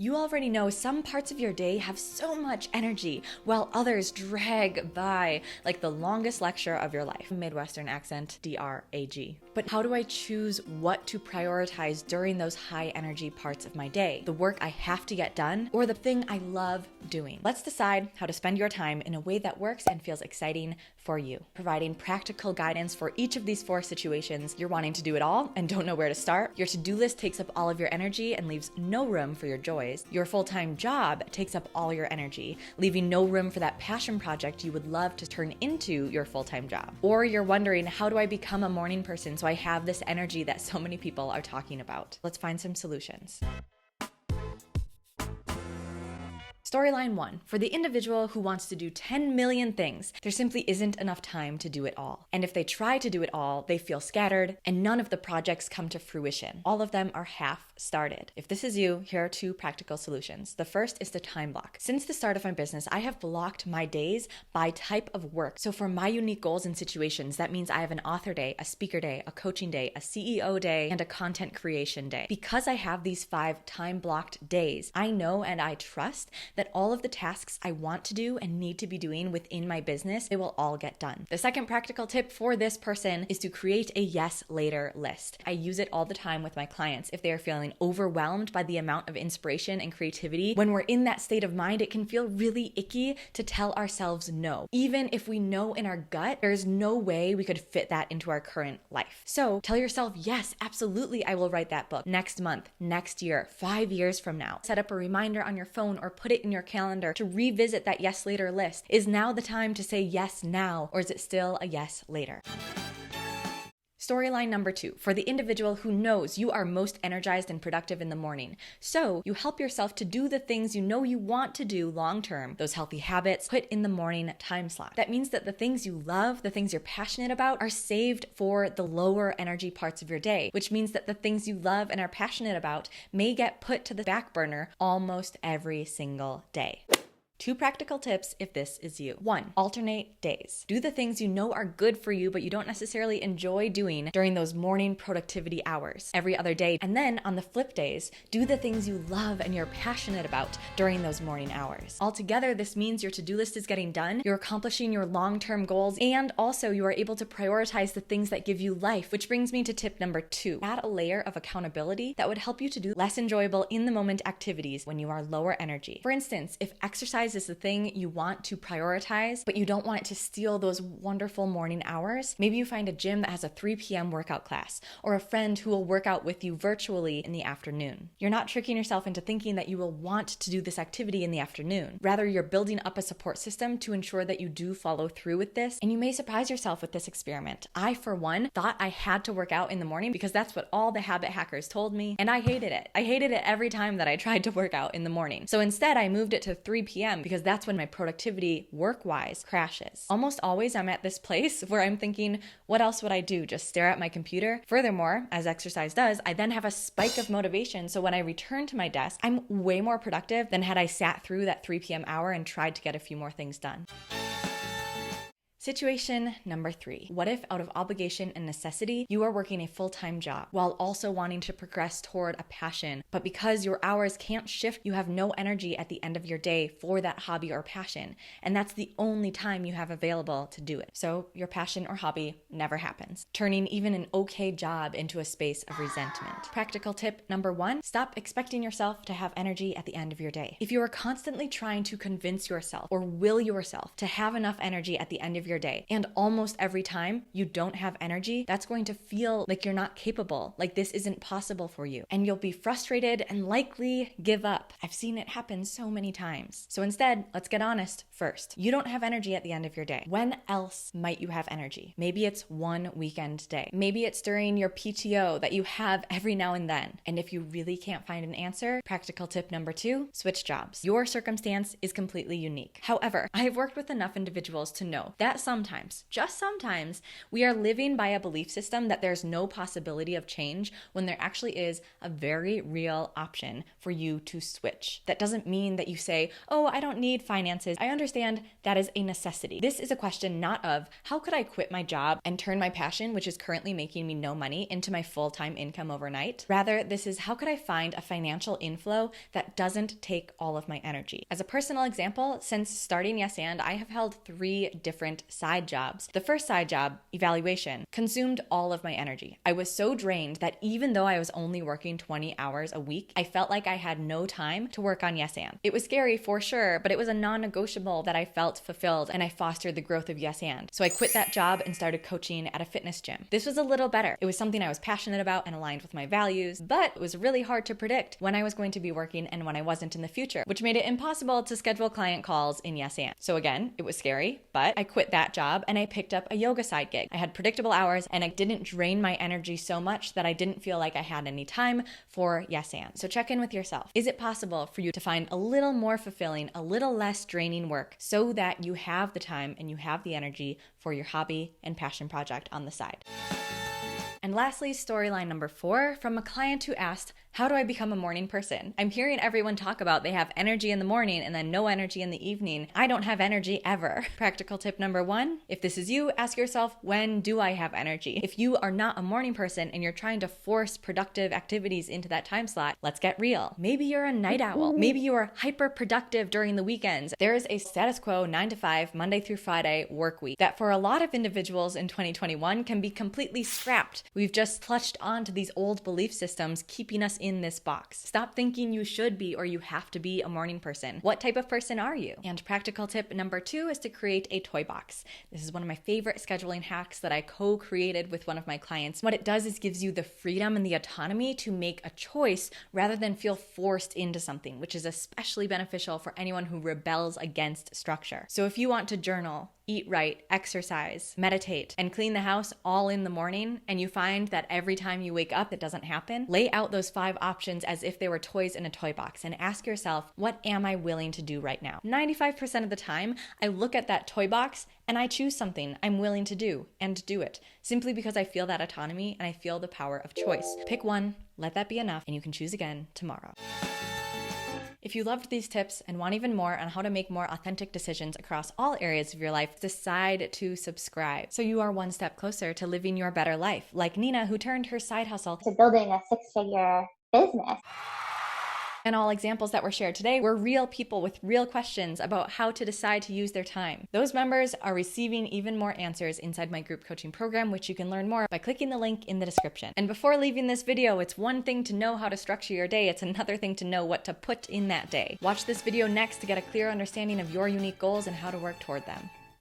You already know some parts of your day have so much energy, while others drag by like the longest lecture of your life. Midwestern accent, D-R-A-G. But how do I choose what to prioritize during those high energy parts of my day? The work I have to get done, or the thing I love doing? Let's decide how to spend your time in a way that works and feels exciting for you. Providing practical guidance for each of these 4 situations. You're wanting to do it all and don't know where to start. Your to-do list takes up all of your energy and leaves no room for your joys. Your full-time job takes up all your energy, leaving no room for that passion project you would love to turn into your full-time job. Or you're wondering, how do I become a morning person so I have this energy that so many people are talking about? Let's find some solutions. Storyline 1. For the individual who wants to do 10 million things, there simply isn't enough time to do it all. And if they try to do it all, they feel scattered and none of the projects come to fruition. All of them are half started. If this is you, here are 2 practical solutions. The first is the time block. Since the start of my business, I have blocked my days by type of work. So for my unique goals and situations, that means I have an author day, a speaker day, a coaching day, a CEO day, and a content creation day. Because I have these 5 time blocked days, I know and I trust that all of the tasks I want to do and need to be doing within my business, they will all get done. The second practical tip for this person is to create a yes later list. I use it all the time with my clients. If they are feeling overwhelmed by the amount of inspiration and creativity, when we're in that state of mind, it can feel really icky to tell ourselves no. Even if we know in our gut, there's no way we could fit that into our current life. So tell yourself, yes, absolutely, I will write that book next month, next year, 5 years from now. Set up a reminder on your phone or put it in your calendar to revisit that yes later list. Is now the time to say yes now, or is it still a yes later? Storyline number 2, for the individual who knows you are most energized and productive in the morning. So you help yourself to do the things you know you want to do long-term, those healthy habits put in the morning time slot. That means that the things you love, the things you're passionate about, are saved for the lower energy parts of your day, which means that the things you love and are passionate about may get put to the back burner almost every single day. 2 practical tips if this is you. 1, alternate days. Do the things you know are good for you, but you don't necessarily enjoy doing during those morning productivity hours every other day. And then on the flip days, do the things you love and you're passionate about during those morning hours. Altogether, this means your to-do list is getting done, you're accomplishing your long-term goals, and also you are able to prioritize the things that give you life, which brings me to tip number 2. Add a layer of accountability that would help you to do less enjoyable in-the-moment activities when you are lower energy. For instance, if exercise is the thing you want to prioritize, but you don't want it to steal those wonderful morning hours, maybe you find a gym that has a 3 p.m. workout class, or a friend who will work out with you virtually in the afternoon. You're not tricking yourself into thinking that you will want to do this activity in the afternoon. Rather, you're building up a support system to ensure that you do follow through with this, and you may surprise yourself with this experiment. I, for one, thought I had to work out in the morning because that's what all the habit hackers told me, and I hated it. I hated it every time that I tried to work out in the morning. So instead, I moved it to 3 p.m. because that's when my productivity, work-wise, crashes. Almost always I'm at this place where I'm thinking, what else would I do? Just stare at my computer? Furthermore, as exercise does, I then have a spike of motivation, so when I return to my desk, I'm way more productive than had I sat through that 3 p.m. hour and tried to get a few more things done. Situation number 3. What if out of obligation and necessity, you are working a full-time job while also wanting to progress toward a passion, but because your hours can't shift, you have no energy at the end of your day for that hobby or passion, and that's the only time you have available to do it. So your passion or hobby never happens, turning even an okay job into a space of resentment. Practical tip number 1, stop expecting yourself to have energy at the end of your day. If you are constantly trying to convince yourself or will yourself to have enough energy at the end of your day, and almost every time you don't have energy, that's going to feel like you're not capable, like this isn't possible for you, and you'll be frustrated and likely give up. I've seen it happen so many times. So instead, let's get honest first. You don't have energy at the end of your day. When else might you have energy? Maybe it's one weekend day. Maybe it's during your PTO that you have every now and then. And if you really can't find an answer, practical tip number 2, switch jobs. Your circumstance is completely unique. However, I have worked with enough individuals to know that that sometimes, just sometimes, we are living by a belief system that there's no possibility of change when there actually is a very real option for you to switch. That doesn't mean that you say, oh, I don't need finances. I understand that is a necessity. This is a question not of how could I quit my job and turn my passion, which is currently making me no money, into my full-time income overnight. Rather, this is how could I find a financial inflow that doesn't take all of my energy. As a personal example, since starting Yes And, I have held 3 different side jobs. The first side job, evaluation, consumed all of my energy. I was so drained that even though I was only working 20 hours a week, I felt like I had no time to work on Yes And. It was scary for sure, but it was a non-negotiable that I felt fulfilled and I fostered the growth of Yes And. So I quit that job and started coaching at a fitness gym. This was a little better. It was something I was passionate about and aligned with my values, but it was really hard to predict when I was going to be working and when I wasn't in the future, which made it impossible to schedule client calls in Yes And. So again, it was scary, but I quit that job and I picked up a yoga side gig. I had predictable hours and I didn't drain my energy so much that I didn't feel like I had any time for Yes And. So check in with yourself. Is it possible for you to find a little more fulfilling, a little less draining work so that you have the time and you have the energy for your hobby and passion project on the side? And lastly, storyline number 4 from a client who asked, how do I become a morning person? I'm hearing everyone talk about they have energy in the morning and then no energy in the evening. I don't have energy ever. Practical tip number 1, if this is you, ask yourself, when do I have energy? If you are not a morning person and you're trying to force productive activities into that time slot, let's get real. Maybe you're a night owl. Maybe you are hyper productive during the weekends. There is a status quo 9 to 5, Monday through Friday work week that for a lot of individuals in 2021 can be completely scrapped. We've just clutched onto these old belief systems keeping us in this box. Stop thinking you should be or you have to be a morning person. What type of person are you? And practical tip number 2 is to create a toy box. This is one of my favorite scheduling hacks that I co-created with one of my clients. What it does is gives you the freedom and the autonomy to make a choice rather than feel forced into something, which is especially beneficial for anyone who rebels against structure. So if you want to journal, eat right, exercise, meditate, and clean the house all in the morning, and you find that every time you wake up it doesn't happen, lay out those 5 options as if they were toys in a toy box and ask yourself, what am I willing to do right now? 95% of the time, I look at that toy box and I choose something I'm willing to do and do it, simply because I feel that autonomy and I feel the power of choice. Pick one, let that be enough, and you can choose again tomorrow. If you loved these tips and want even more on how to make more authentic decisions across all areas of your life, decide to subscribe so you are one step closer to living your better life, like Nina, who turned her side hustle to building a 6-figure business. And all examples that were shared today were real people with real questions about how to decide to use their time. Those members are receiving even more answers inside my group coaching program, which you can learn more by clicking the link in the description. And before leaving this video, it's one thing to know how to structure your day. It's another thing to know what to put in that day. Watch this video next to get a clear understanding of your unique goals and how to work toward them.